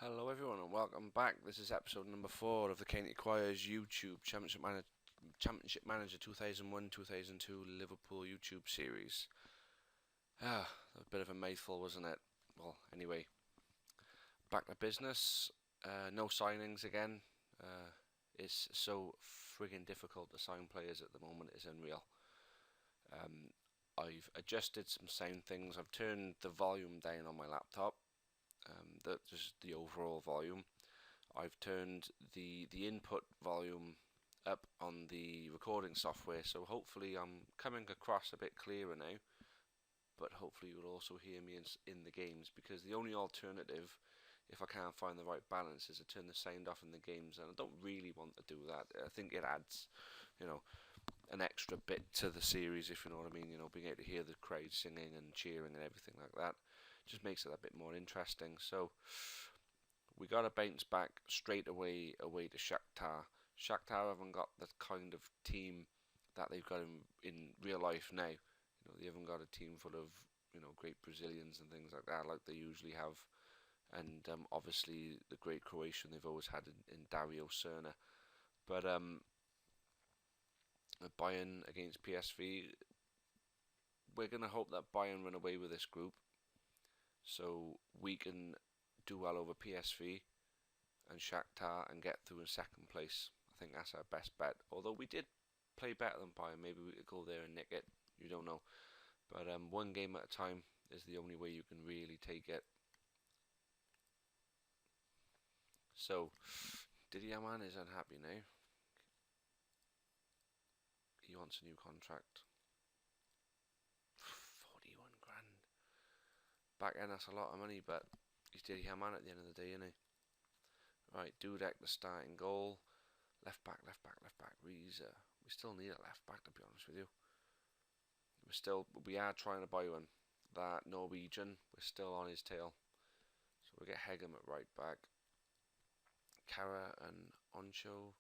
Hello everyone and welcome back. This is episode number 4 of the County Choirs YouTube Championship Manager 2001-2002 Liverpool YouTube series. A bit of a mouthful, wasn't it? Well, anyway, back to business. No signings again. It's so friggin' difficult to sign players at the moment. It's unreal. I've adjusted some sound things. I've turned the volume down on my laptop. That's just the overall volume. I've turned the input volume up on the recording software, so hopefully I'm coming across a bit clearer now, but hopefully you'll also hear me in the games, because the only alternative, if I can't find the right balance, is to turn the sound off in the games, and I don't really want to do that. I think it adds, an extra bit to the series, if you know what I mean, being able to hear the crowd singing and cheering and everything like that just makes it a bit more interesting. So we got to bounce back straight away to Shakhtar. Shakhtar haven't got the kind of team that they've got in real life now. They haven't got a team full of great Brazilians and things like that like they usually have, and obviously the great Croatian they've always had in Dario Srna. But Bayern against PSV, we're going to hope that Bayern run away with this group so we can do well over PSV and Shakhtar and get through in second place. I think that's our best bet. Although we did play better than Bayern, maybe we could go there and nick it. You don't know. But one game at a time is the only way you can really take it. So, Didi Hamann is unhappy now. He wants a new contract. 41 grand. Back end, that's a lot of money, but he's Didi Hamann at the end of the day, isn't he? Right, Dudek, the starting goal. Left back. Reza. We still need a left back, to be honest with you. We are trying to buy one. That Norwegian, we're still on his tail. So we'll get Hegem at right back. Kara and Oncho,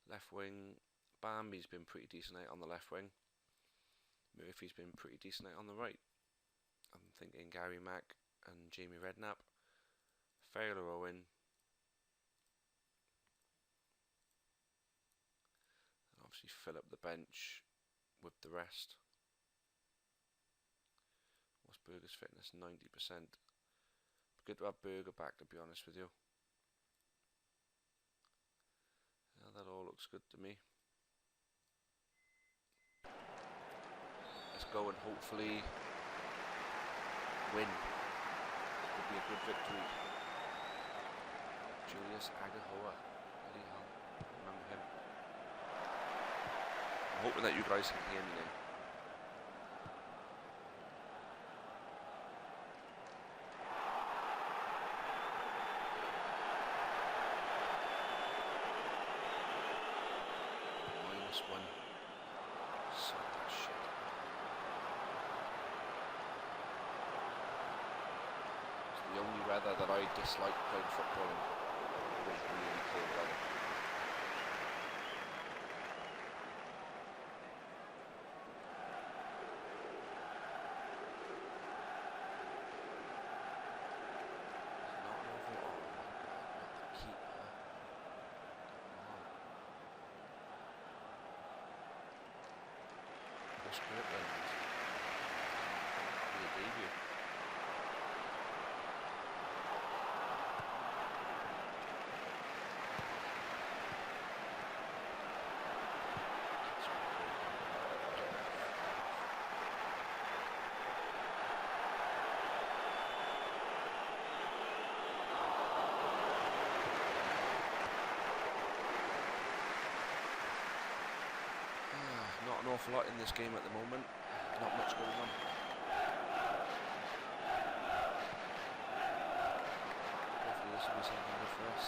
left wing. Bambi's been pretty decent out on the left wing. Murphy's been pretty decent out on the right. I'm thinking Gary Mack and Jamie Redknapp. Fowler Owen. And obviously fill up the bench with the rest. What's Berger's fitness? 90%. Good to have Berger back, to be honest with you. Yeah, that all looks good to me. Let's go and hopefully win. It would be a good victory. Julius Agahoa. Bloody hell. Remember him. I'm hoping that you guys can hear me now. -1. Suck that shit. It's the only weather that I dislike playing football in. It's really cold weather. It's not over. Oh my god, not the keeper. Chris Kirkland. Be a debut. Not an awful lot in this game at the moment. Not much going on. Hopefully this will be something good for us.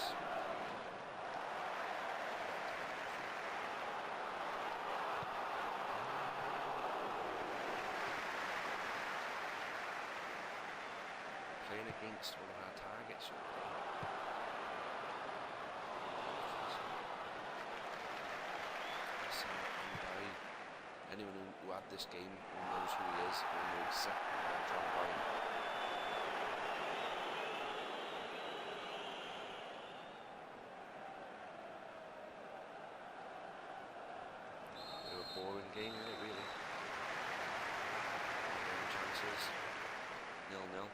Playing against one of our targets already. Anyone who had this game who knows who he is, will know exactly what I'm trying to buy him. game, isn't it, really? Chances. 0-0.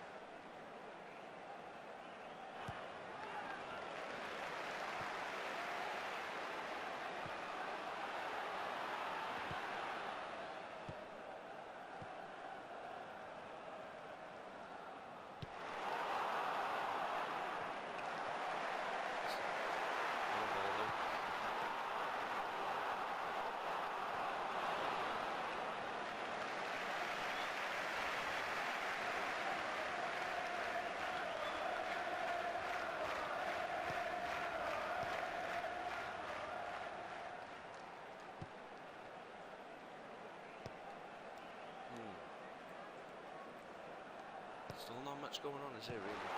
Still not much going on, is there, really?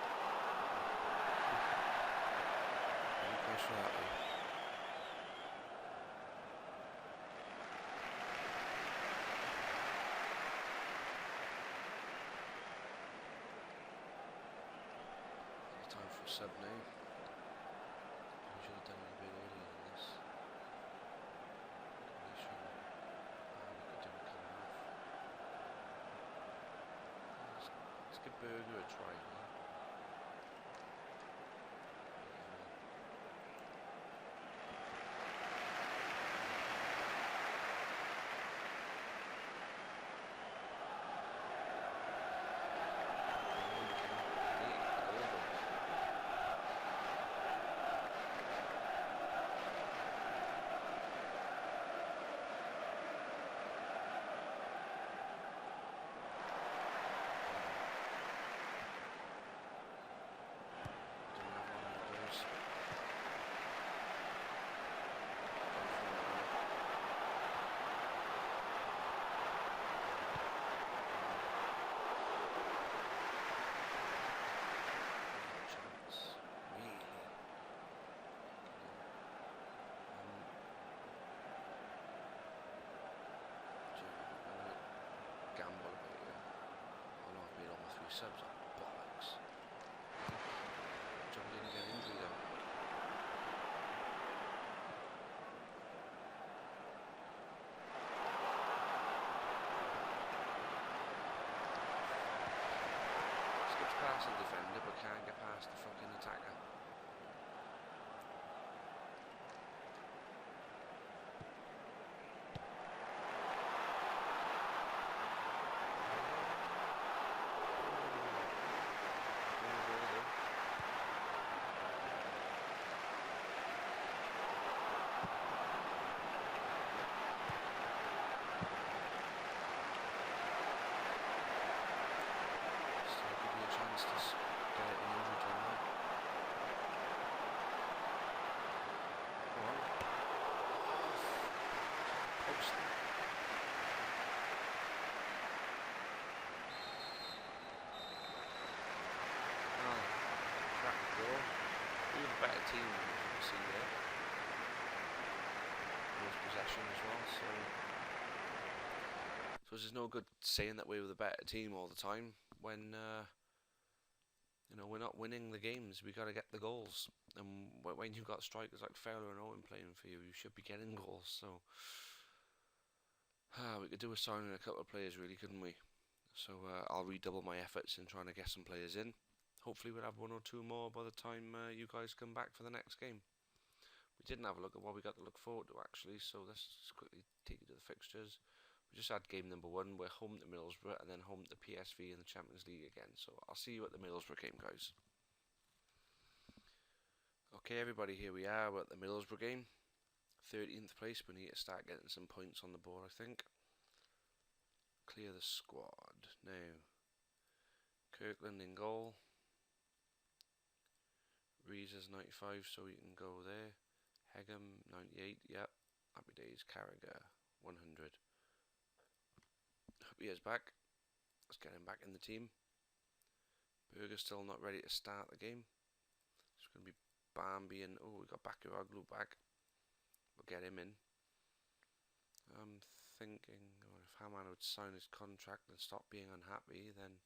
Any pressure that way? Time for a sub now. We should have done it a bit earlier than this. We could do it coming off. Let's give Burger a try. Subs are bollocks. John didn't get injury though. Skips past the defender but can't get past the fucking attacker. Better team, you can see there. Most possession as well, so there's no good saying that we were the better team all the time when you know, we're not winning the games. We got to get the goals, and when you've got strikers like Fowler and Owen playing for you, you should be getting goals. So we could do with signing a couple of players, really, couldn't we? So I'll redouble my efforts in trying to get some players in. Hopefully we'll have one or two more by the time you guys come back for the next game. We didn't have a look at what we got to look forward to, actually, so let's just quickly take you to the fixtures. We just had game number 1. We're home to Middlesbrough and then home to PSV in the Champions League again. So I'll see you at the Middlesbrough game, guys. Okay, everybody, here we are. We're at the Middlesbrough game. 13th place. We need to start getting some points on the board, I think. Clear the squad. Now, Kirkland in goal. Reese's 95, so you can go there. Hegem 98, yep. Happy days. Carragher 100. Hope he is back. Let's get him back in the team. Berger's still not ready to start the game. It's going to be Bambi and we got Bakiroglu back. We'll get him in. I'm thinking if Haman would sign his contract and stop being unhappy, then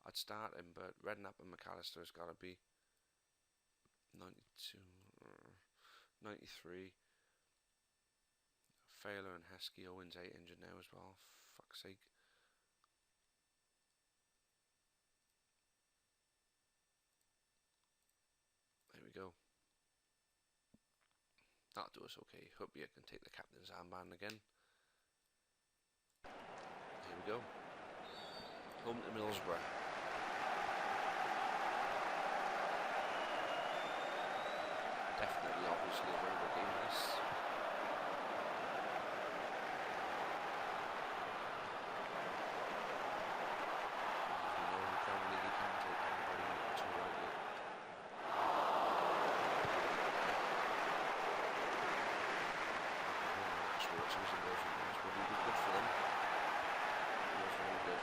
I'd start him. But Redknapp and McAllister has got to be 92, 93. Fowler and Heskey. Owens 8 injured now as well. Fuck's sake. There we go. That'll do us okay. Hope you can take the captain's armband again. Here we go. Home to Middlesbrough. Definitely, obviously, a very good game this. You know, the Premier League can't take anybody too lightly. Schwartz was involved in this, but he did good for them. He was very good.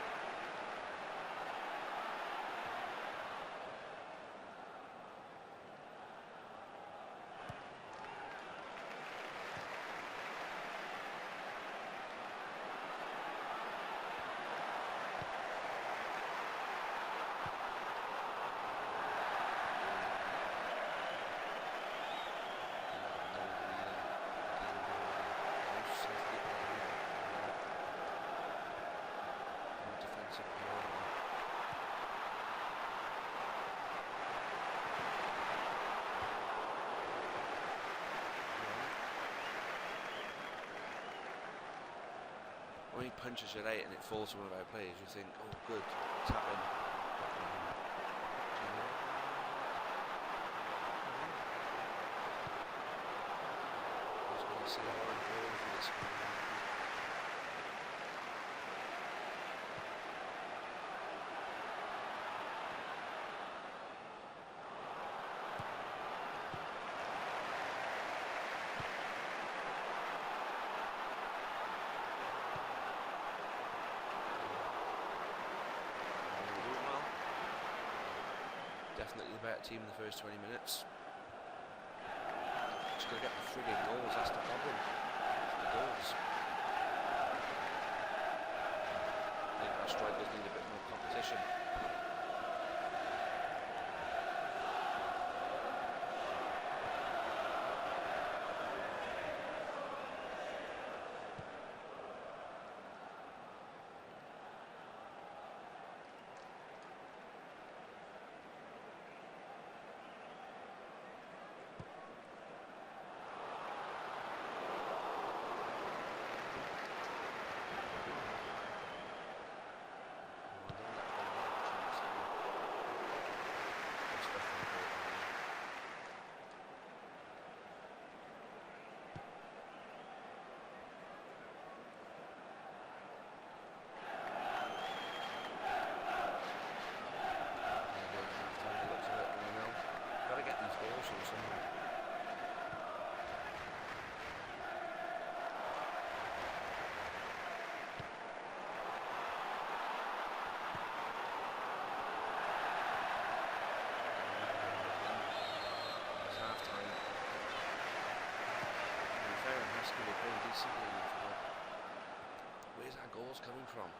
When he punches it out and it falls to one of our players, you think, oh good, it's happened. I was going to say how I'm going for this one. Definitely the better team in the first 20 minutes. Just got to get the frigging goals, that's the problem. The goals. I think our strikers need a bit more competition. Where's our goals coming from?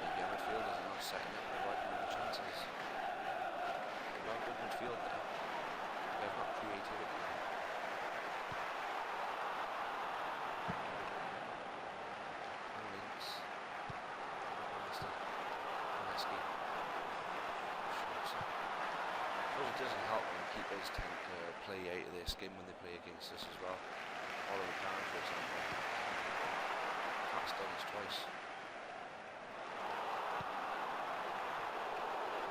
Maybe our midfielders are not setting up the right amount of chances. They've got good midfield there. They've got creativity. Links. Heskey. It doesn't help when keepers tend to play out of their skin when they play against us as well. Oliver Kahn, for example. That's done this twice.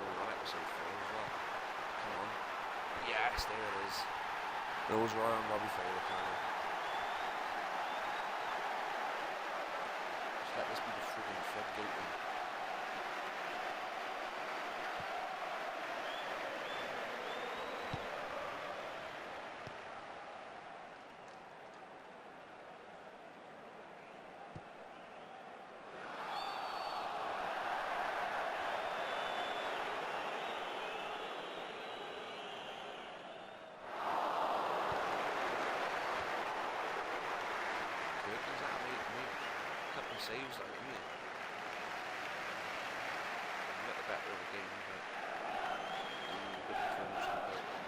We're on episode 4 as well. Come on. Yes, there it is. Those right on Robbie Fowler, Kahn. Just let this be the friggin' floodgate then. Saves that, didn't he? Not the better of the game, but good performance from the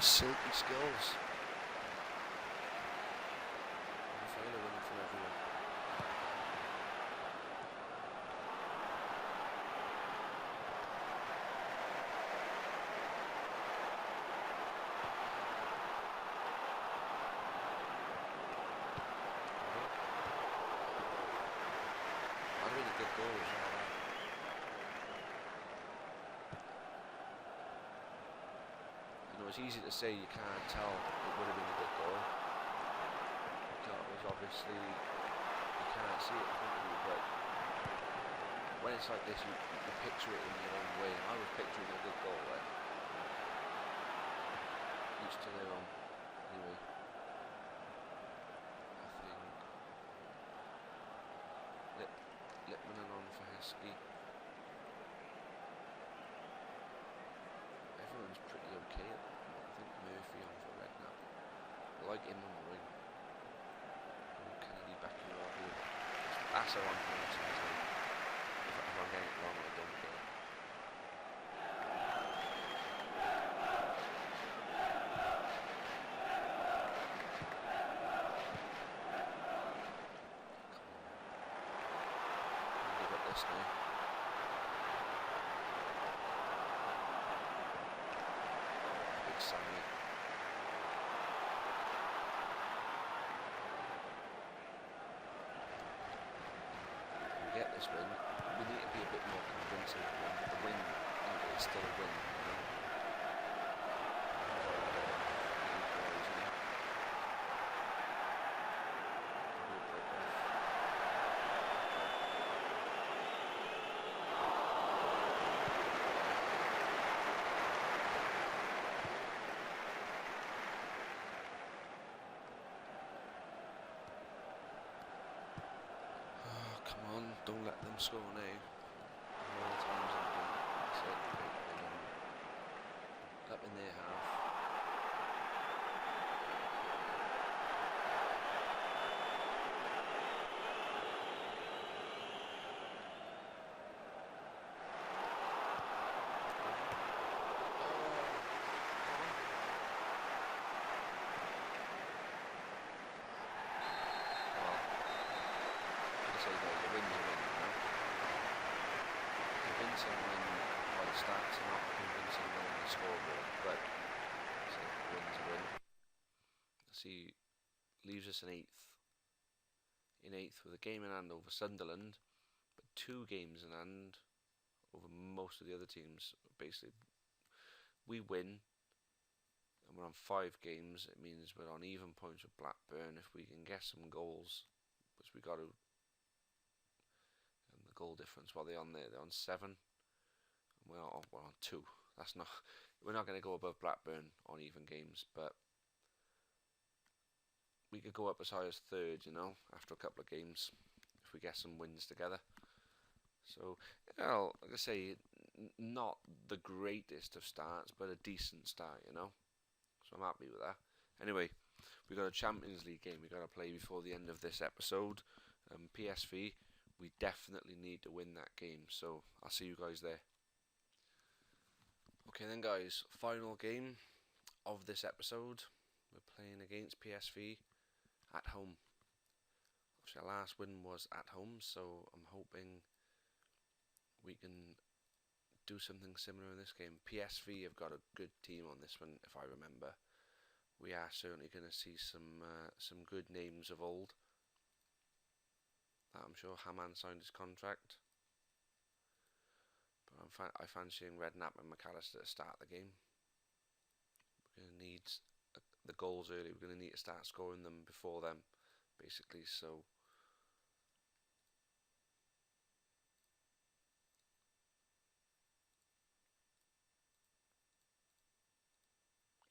silky skills. Rafaela winning from everyone. Really good goals. You know, it's easy to say you can't tell it would have been a good goal. That was obviously, you can't see it in front of you, but when it's like this, you picture it in your own way. I was picturing a good goal there. Each to their own. Anyway, I think Lippmann on for Heskey. Everyone's pretty okay at the moment. I think Murphy on for Redknapp. I like him on the wing. Kennedy back in the right. That's a one point. If I'm getting it wrong, I don't care. Now. Big Sammy. We get this win. We need to be a bit more convincing. The win is still a win. You know? Don't let them score now. All the times that's it. Up in their half. By the stats and not convincing on the scoreboard, but so win's a win. See, leaves us in eighth with a game in hand over Sunderland, but 2 games in hand over most of the other teams. Basically, we win and we're on 5 games. It means we're on even points with Blackburn. If we can get some goals, which we got to, and the goal difference, what are they on there? They're on 7. We're on 2. That's not. We're not going to go above Blackburn on even games, but we could go up as high as 3rd. You know, after a couple of games, if we get some wins together. So, you know, like I say, not the greatest of starts, but a decent start. You know, so I'm happy with that. Anyway, we got a Champions League game we got to play before the end of this episode. PSV. We definitely need to win that game. So I'll see you guys there. Okay then guys, final game of this episode. We're playing against PSV at home. Obviously our last win was at home, so I'm hoping we can do something similar in this game. PSV have got a good team on this one, if I remember. We are certainly going to see some good names of old. I'm sure Hamann signed his contract. I fancy Redknapp and McAllister to start the game. We're going to need the goals early. We're going to need to start scoring them before them, basically. So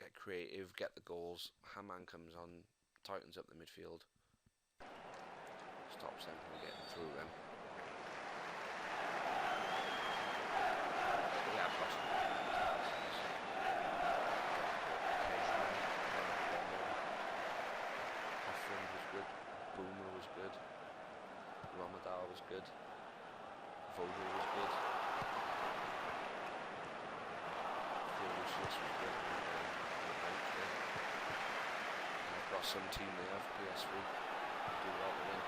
get creative, get the goals. Hamann comes on, tightens up the midfield, stops them from getting through them. Was good. Vogel was good. Lucius was good on the bench. across some team they have, PS3. Do well to win.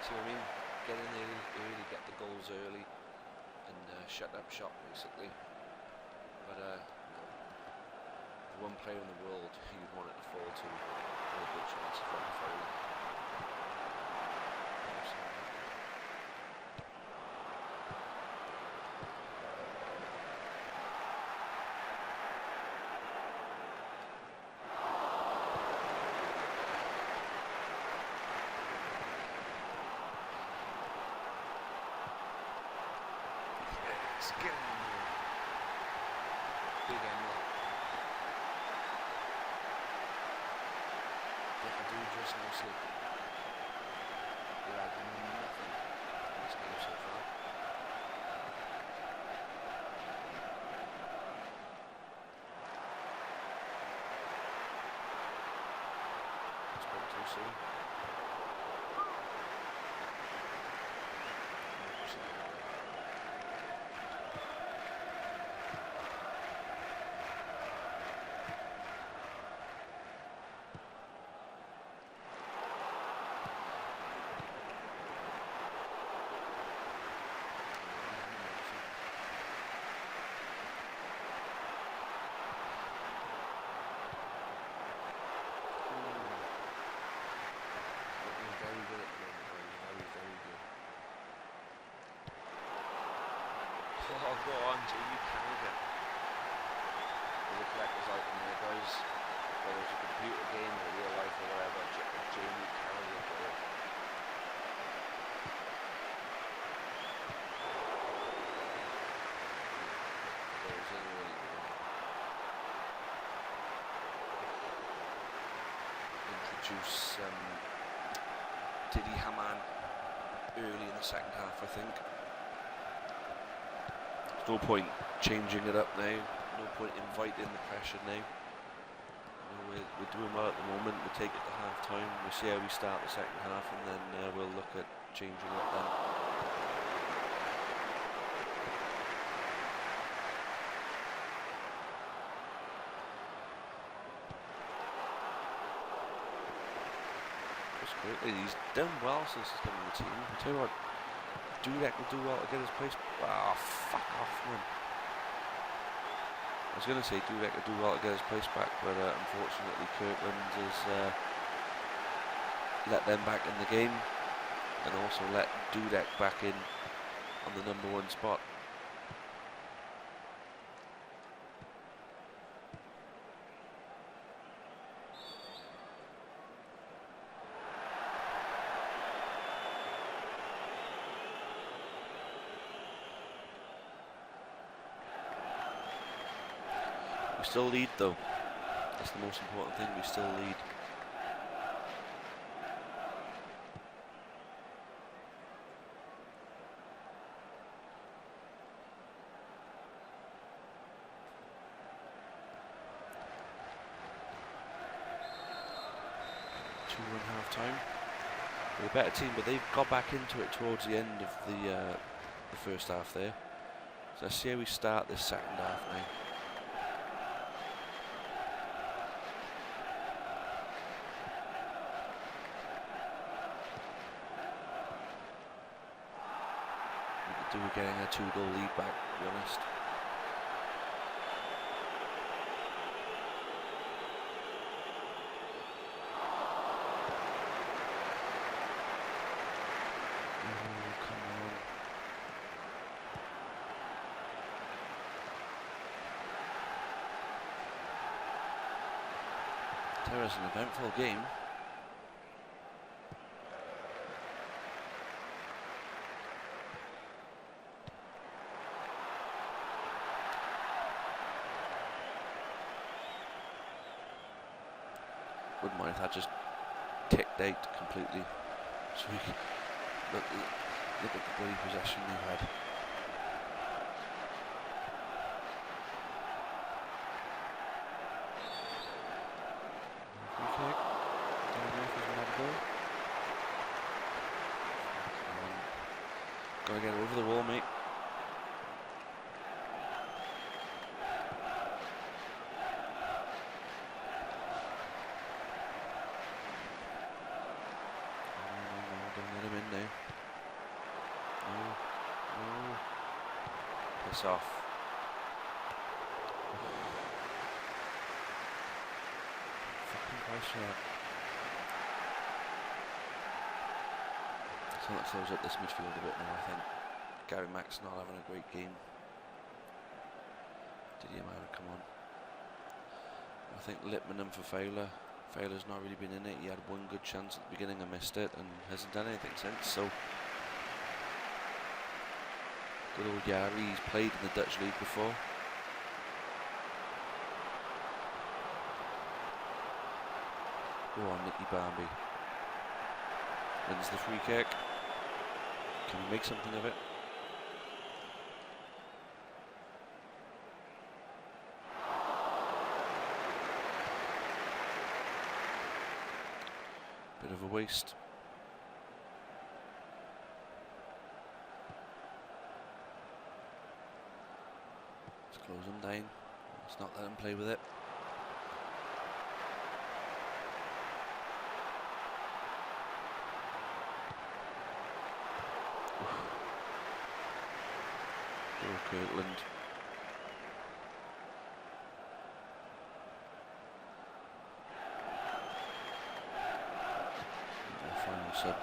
See what I mean? Get in there early, get the goals early, and shut up shop basically. But no. The one player in the world who you'd want it to fall to, no good chance of running forward. Yes, get in there. Big Emma. I do just nicely. You're adding nothing in this game so far. Spoke too soon. Oh, go on, Jamie Carragher. There's a collector's item there, guys. Whether it's a computer game or real life or whatever, Jamie Carragher goal. Goes in really good. Introduce Didi Hamann early in the second half, I think. No point changing it up now. No point inviting the pressure now. You know, we're doing well at the moment. We'll take it to half time. We'll see how we start the second half, and then we'll look at changing it then. Just quickly, he's done well since he's come in the team. I tell you what. Dudek will do well to get his place. Ah, fuck off, man. I was going to say Dudek will do well to get his place back, but unfortunately Kirkland has let them back in the game and also let Dudek back in on the #1 spot. We still lead though. That's the most important thing, we still lead. Half time. They're a better team, but they've got back into it towards the end of the first half there. So let's see how we start this second half now. We could do with getting a 2-goal lead back, to be honest. There is an eventful game. Wouldn't mind if that just ticked out completely. So we can look at the bloody possession they've had. Gotta get over the wall, mate. Don't let him in now. No. Piss off. Fucking price for that. So that slows up this midfield a bit now, I think. Gary Mack's not having a great game. Did he come on? I think Lippman and for Fowler. Fowler's not really been in it. He had one good chance at the beginning and missed it, and hasn't done anything since. So good old Yari. He's played in the Dutch league before. Go on, Nicky Barmby. Wins the free kick. Can we make something of it? Bit of a waste. Let's close him down. Let's not let him play with it. Oh, Kirtland. Final sub.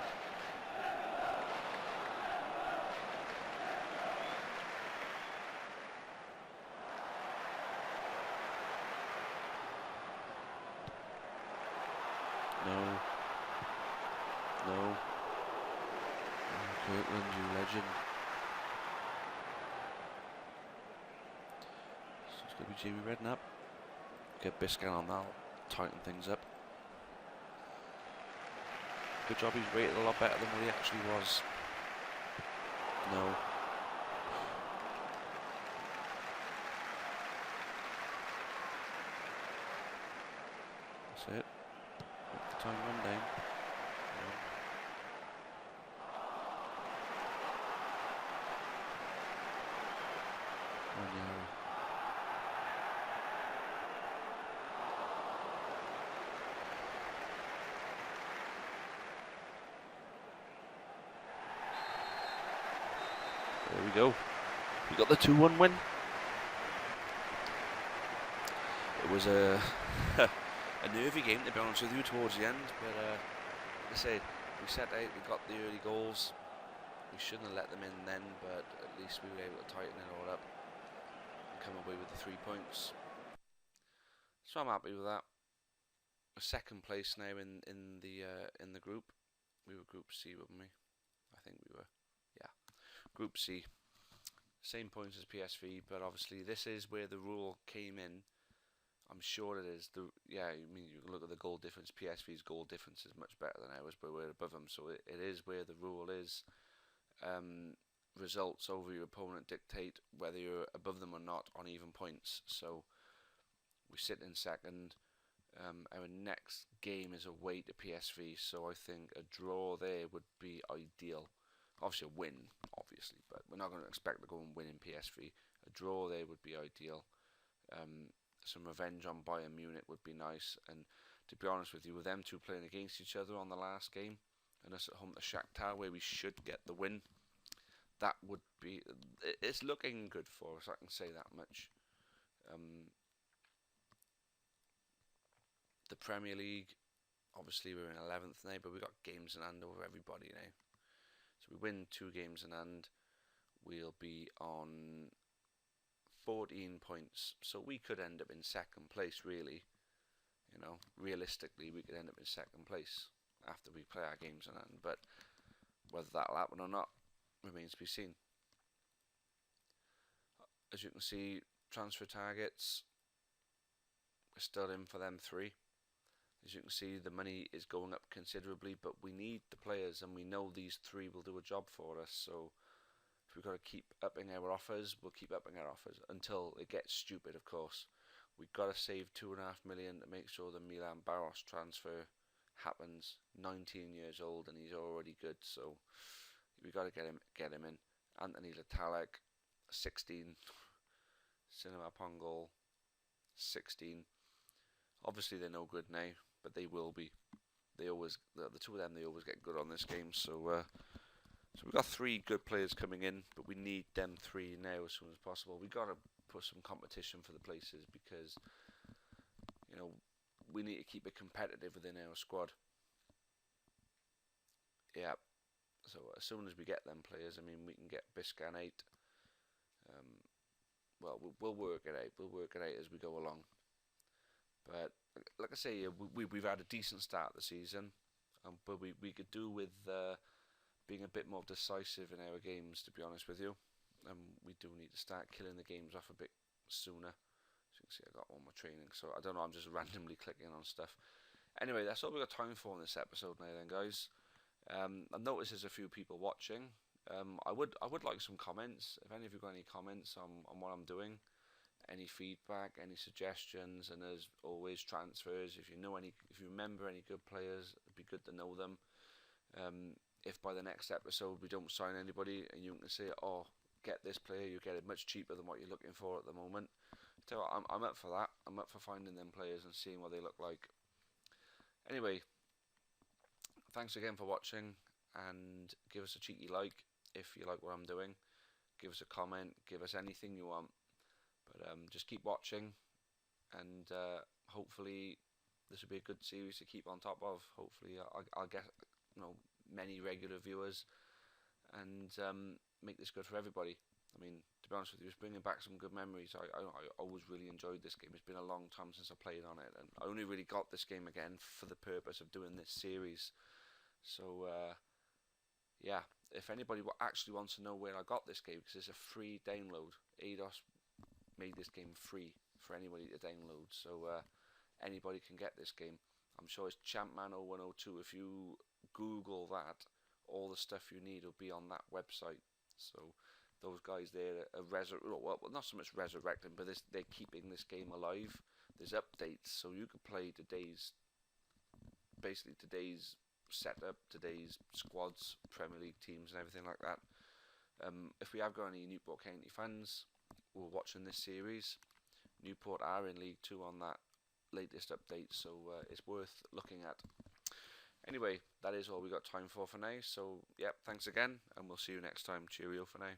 No. Oh, Kirtland, you legend. So it's going to be Jamie Redknapp. Get Biscan on that, tighten things up. Good job, he's rated a lot better than what he actually was. No. That's it. Let the time run down. There we go. We got the 2-1 win. It was a nervy game, to be honest with you, towards the end. But like I said, we set out, we got the early goals. We shouldn't have let them in then, but at least we were able to tighten it all up and come away with the 3 points. So I'm happy with that. We're second place now in the group. We were Group C, weren't we? I think we were. Yeah, Group C. Same points as PSV, but obviously this is where the rule came in. I'm sure it is. I mean, you can look at the goal difference. PSV's goal difference is much better than ours, but we're above them, so it is where the rule is. Results over your opponent dictate whether you're above them or not on even points. So we sit in second. Our next game is away to PSV, so I think a draw there would be ideal. Obviously a win, obviously, but we're not going to expect to go and win in PSV. A draw there would be ideal. Some revenge on Bayern Munich would be nice, and to be honest with you, with them two playing against each other on the last game, and us at home to Shakhtar, where we should get the win, that would be, it's looking good for us, I can say that much. The Premier League, obviously we're in 11th now, but we've got games in hand over everybody now. So we win 2 games in hand, we'll be on 14 points. So we could end up in second place, really. You know, realistically, we could end up in second place after we play our games in hand. But whether that'll happen or not remains to be seen. As you can see, transfer targets, we're still in for them 3. As you can see, the money is going up considerably, but we need the players, and we know these 3 will do a job for us. So if we've got to keep upping our offers, we'll keep upping our offers until it gets stupid, of course. We've got to save 2.5 million to make sure the Milan Barros transfer happens. 19 years old, and he's already good, so we've got to get him in. Anthony Letalic, 16. Cinema Pongal, 16. Obviously they're no good now, but they will be. They always, the two of them, they always get good on this game. So we've got 3 good players coming in, but we need them 3 now as soon as possible. We got to put some competition for the places because, you know, we need to keep it competitive within our squad. Yeah. So as soon as we get them players, I mean, we can get Biscanate. Well, we'll work it out. We'll work it out as we go along. But like I say, we've had a decent start the season, but we could do with being a bit more decisive in our games. To be honest with you, we do need to start killing the games off a bit sooner. As you can see, I got all my training, so I don't know. I'm just randomly clicking on stuff. Anyway, that's all we got time for in this episode now, then, guys. I noticed there's a few people watching. I would like some comments. If any of you got any comments on what I'm doing, any feedback, any suggestions, and as always, transfers. If you remember any good players, it'd be good to know them. If by the next episode we don't sign anybody, and you can say, "Oh, get this player, you get it much cheaper than what you're looking for at the moment." So I'm up for that. I'm up for finding them players and seeing what they look like. Anyway, thanks again for watching, and give us a cheeky like if you like what I'm doing. Give us a comment, give us anything you want. But just keep watching, and hopefully this will be a good series to keep on top of. Hopefully I'll get many regular viewers, and make this good for everybody. I mean, to be honest with you, it's bringing back some good memories. I always really enjoyed this game. It's been a long time since I played on it, and I only really got this game again for the purpose of doing this series. So yeah, if anybody actually wants to know where I got this game, because it's a free download, Eidos made this game free for anybody to download, so anybody can get this game. I'm sure it's Champman0102. If you Google that, all the stuff you need will be on that website. So those guys there are well, not so much resurrecting, but they're keeping this game alive. There's updates, so you could play today's setup, today's squads, Premier League teams, and everything like that. If we have got any Newport County fans who are watching this series, Newport are in League 2 on that latest update, so it's worth looking at. Anyway, that is all we got time for now. So, yep, thanks again, and we'll see you next time. Cheerio for now.